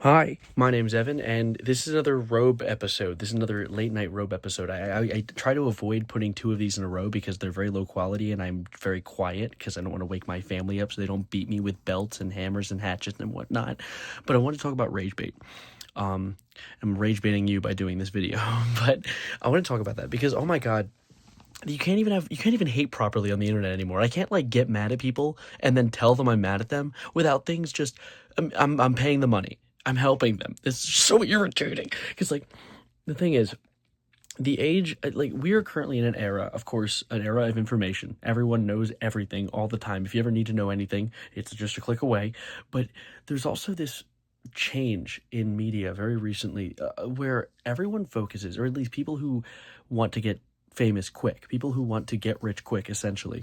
Hi, my name's Evan, and this is another Robe episode. This is another late night Robe episode. I try to avoid putting two of these in a row because they're very low quality, and I'm very quiet because I don't want to wake my family up so they don't beat me with belts and hammers and hatchets and whatnot. But I want to talk about rage bait. I'm rage baiting you by doing this video, but I want to talk about that because oh my god, you can't even hate properly on the internet anymore. I can't like get mad at people and then tell them I'm mad at them without things just I'm paying the money. I'm helping them. It's so irritating because like the thing is the age like we are currently in an era, of course, an era of information. Everyone knows everything all the time. If you ever need to know anything, it's just a click away. But there's also this change in media very recently where everyone focuses, or at least people who want to get famous quick, people who want to get rich quick, essentially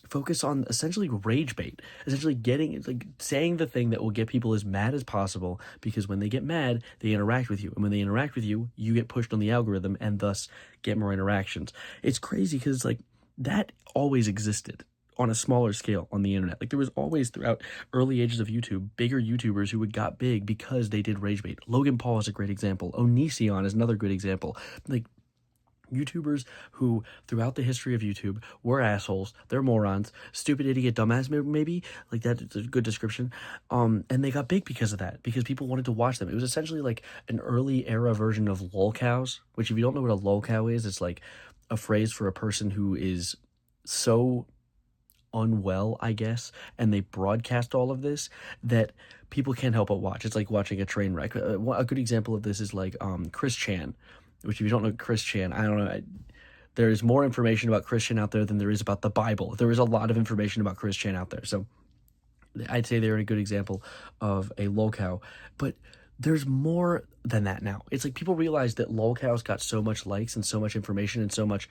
focus on essentially rage bait, essentially getting like saying the thing that will get people as mad as possible, because when they get mad they interact with you, and when they interact with you you get pushed on the algorithm and thus get more interactions. It's crazy because like that always existed on a smaller scale on the internet. Like there was always, throughout early ages of YouTube, bigger YouTubers who had got big because they did rage bait. Logan Paul is a great example. Onision is another good example. Like YouTubers who, throughout the history of YouTube, were assholes. They're morons, stupid, idiot, dumbass. Maybe like that's a good description. And they got big because of that. Because people wanted to watch them. It was essentially like an early era version of lolcows. Which, if you don't know what a lolcow is, it's like a phrase for a person who is so unwell, I guess, and they broadcast all of this that people can't help but watch. It's like watching a train wreck. A good example of this is like Chris Chan, which, if you don't know Chris Chan, I don't know. There is more information about Chris Chan out there than there is about the Bible. There is a lot of information about Chris Chan out there. So I'd say they're a good example of a lolcow. But there's more than that now. It's like people realize that lolcows got so much likes and so much information and so much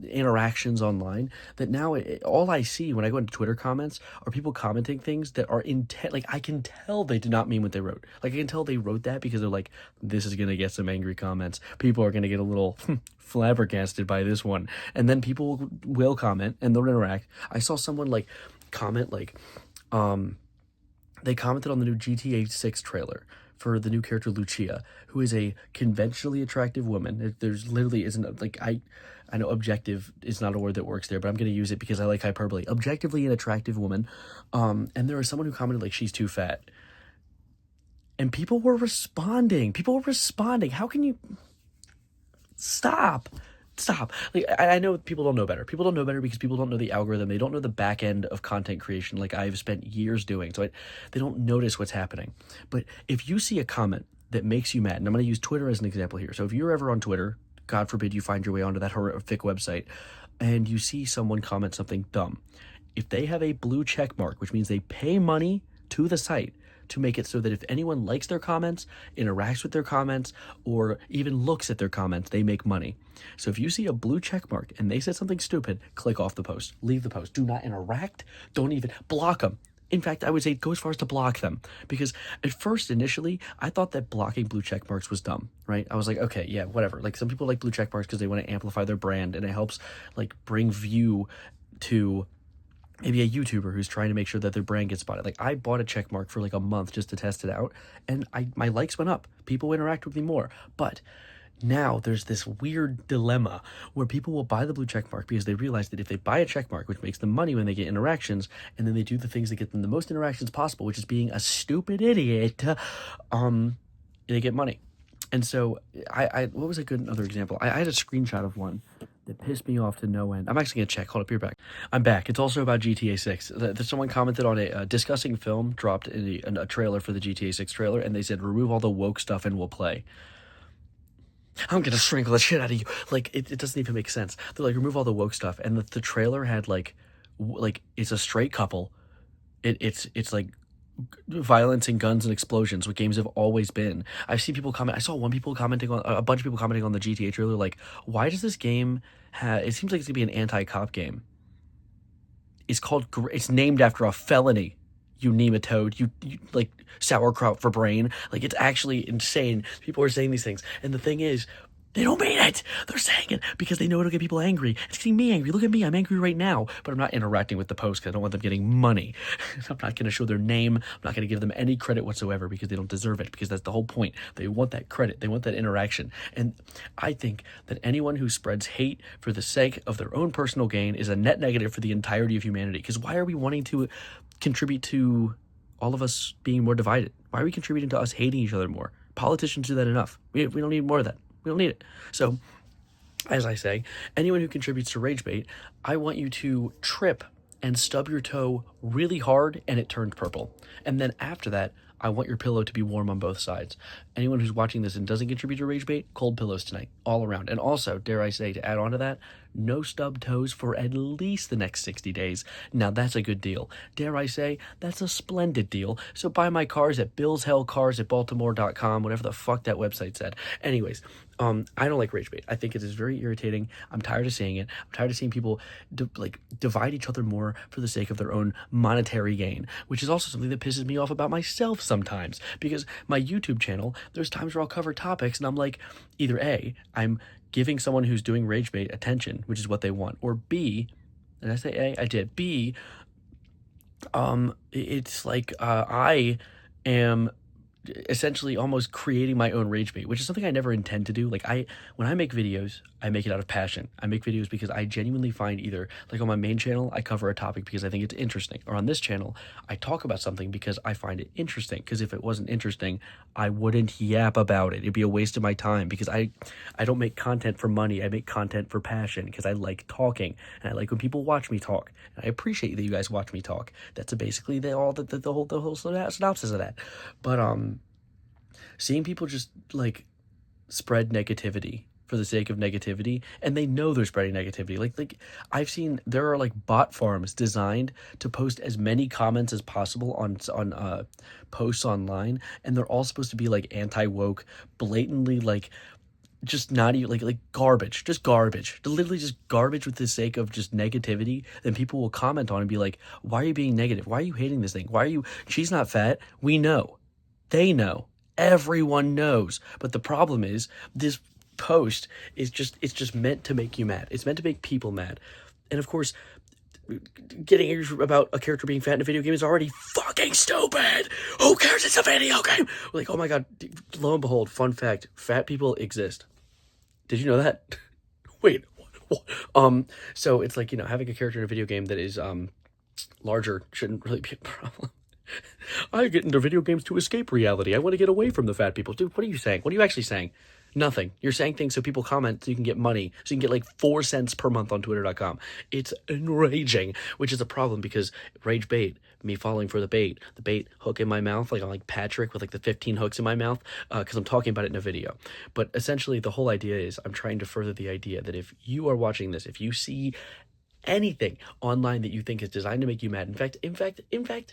interactions online that now all I see when I go into Twitter comments are people commenting things that are intent. Like I can tell they did not mean what they wrote. Like I can tell they wrote that because they're like, this is gonna get some angry comments. People are gonna get a little flabbergasted by this one, and then people will comment and they'll interact. I saw someone like comment like they commented on the new GTA 6 trailer for the new character Lucia, who is a conventionally attractive woman. There's literally isn't like I know objective is not a word that works there, but I'm going to use it because I like hyperbole. Objectively an attractive woman. And there was someone who commented like she's too fat. And people were responding. How can you stop? Like I know people don't know better. People don't know better because people don't know the algorithm. They don't know the back end of content creation like I've spent years doing. So they don't notice what's happening. But if you see a comment that makes you mad, and I'm going to use Twitter as an example here. So if you're ever on Twitter, God forbid you find your way onto that horrific website, and you see someone comment something dumb, if they have a blue check mark, which means they pay money to the site to make it so that if anyone likes their comments, interacts with their comments, or even looks at their comments, they make money. So if you see a blue check mark and they said something stupid, click off the post, leave the post, do not interact, don't even block them. In fact, I would say go as far as to block them, because at first, initially, I thought that blocking blue check marks was dumb, right? I was like, okay, yeah, whatever. Like some people like blue check marks because they want to amplify their brand and it helps like bring view to maybe a YouTuber who's trying to make sure that their brand gets spotted. Like I bought a check mark for like a month just to test it out, and my likes went up. People interact with me more. But now there's this weird dilemma where people will buy the blue check mark because they realize that if they buy a check mark, which makes them money when they get interactions, and then they do the things that get them the most interactions possible, which is being a stupid idiot, they get money. And so I what was a good other example? I had a screenshot of one that pissed me off to no end. I'm actually going to check. Hold up, you're back. I'm back. It's also about GTA 6. Someone commented on a discussing film, dropped in a trailer for the GTA 6 trailer, and they said, remove all the woke stuff and we'll play. I'm going to strangle the shit out of you. Like, it doesn't even make sense. They're like, remove all the woke stuff. And the trailer had, like, it's a straight couple. It's like violence and guns and explosions, what games have always been. I've seen people comment. I saw a bunch of people commenting on the GTA trailer, like, why does this game have? It seems like it's gonna be an anti-cop game. It's named after a felony. You nematode, you like sauerkraut for brain. Like it's actually insane. People are saying these things, and the thing is, They don't mean it. They're saying it because they know it'll get people angry. It's getting me angry. Look at me. I'm angry right now. But I'm not interacting with the post because I don't want them getting money. I'm not going to show their name. I'm not going to give them any credit whatsoever because they don't deserve it, because that's the whole point. They want that credit. They want that interaction. And I think that anyone who spreads hate for the sake of their own personal gain is a net negative for the entirety of humanity. Because why are we wanting to contribute to all of us being more divided? Why are we contributing to us hating each other more? Politicians do that enough. We don't need more of that. We don't need it. So, as I say, anyone who contributes to ragebait, I want you to trip and stub your toe really hard and it turns purple. And then after that, I want your pillow to be warm on both sides. Anyone who's watching this and doesn't contribute to ragebait, cold pillows tonight, all around. And also, dare I say, to add on to that, no stub toes for at least the next 60 days. Now, that's a good deal. Dare I say, that's a splendid deal. So buy my cars at billshellcars@baltimore.com, whatever the fuck that website said. Anyways, I don't like ragebait. I think it is very irritating. I'm tired of seeing it. I'm tired of seeing people divide each other more for the sake of their own monetary gain, which is also something that pisses me off about myself sometimes, because my YouTube channel, there's times where I'll cover topics and I'm like, either A, I'm giving someone who's doing ragebait attention, which is what they want, or B, did I say A? I did. B, it's like I am essentially almost creating my own rage bait, which is something I never intend to do. Like when I make videos, I make it out of passion. I make videos because I genuinely find, either like on my main channel, I cover a topic because I think it's interesting, or on this channel, I talk about something because I find it interesting. Because if it wasn't interesting, I wouldn't yap about it. It'd be a waste of my time, because I don't make content for money. I make content for passion because I like talking, and I like when people watch me talk. And I appreciate that you guys watch me talk. That's basically the whole synopsis of that. But seeing people just like spread negativity for the sake of negativity, and they know they're spreading negativity. Like I've seen there are like bot farms designed to post as many comments as possible on posts online, and they're all supposed to be like anti-woke, blatantly like just not even like garbage, just garbage, literally just garbage with the sake of just negativity. Then people will comment on and be like, why are you being negative? Why are you hating this thing? Why are you, she's not fat. We know. They know. Everyone knows. But the problem is, this post is just meant to make you mad. It's meant to make people mad. And of course, getting angry about a character being fat in a video game is already fucking stupid. Who cares? It's a video game. Like, oh my god, lo and behold, fun fact, fat people exist. Did you know that? Wait, what? So it's like, having a character in a video game that is larger shouldn't really be a problem. I get into video games to escape reality. I want to get away from the fat people. Dude, what are you saying? What are you actually saying? Nothing. You're saying things so people comment so you can get money. So you can get like 4 cents per month on twitter.com. It's enraging, which is a problem because rage bait, me falling for the bait hook in my mouth, like I'm like Patrick with like the 15 hooks in my mouth, because I'm talking about it in a video. But essentially the whole idea is I'm trying to further the idea that if you are watching this, if you see anything online that you think is designed to make you mad, in fact,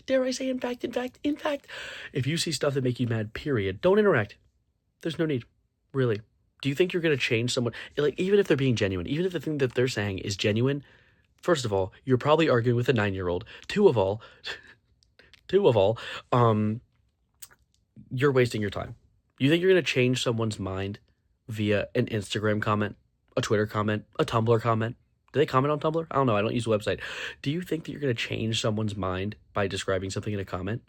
dare I say, in fact, if you see stuff that make you mad, period, don't interact. There's no need, really. Do you think you're going to change someone? Like, even if they're being genuine, even if the thing that they're saying is genuine, first of all, you're probably arguing with a 9-year-old. Two of all, you're wasting your time. You think you're going to change someone's mind via an Instagram comment, a Twitter comment, a Tumblr comment? Do they comment on Tumblr? I don't know. I don't use the website. Do you think that you're going to change someone's mind by describing something in a comment?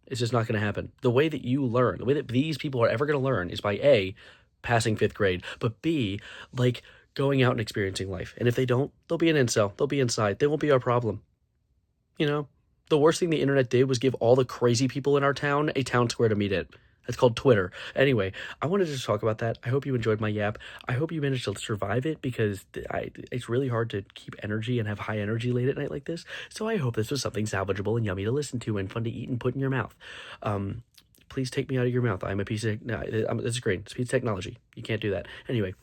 It's just not going to happen. The way that you learn, the way that these people are ever going to learn is by A, passing 5th grade, but B, like going out and experiencing life. And if they don't, they'll be an incel. They'll be inside. They won't be our problem. The worst thing the internet did was give all the crazy people in our town a town square to meet at. It's called Twitter. Anyway, I wanted to just talk about that. I hope you enjoyed my yap. I hope you managed to survive it, because it's really hard to keep energy and have high energy late at night like this. So I hope this was something salvageable and yummy to listen to and fun to eat and put in your mouth. Please take me out of your mouth. I'm a piece of... No, this is great. It's a piece of technology. You can't do that. Anyway,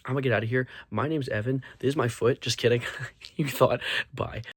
I'm going to get out of here. My name's Evan. This is my foot. Just kidding. You thought. Bye.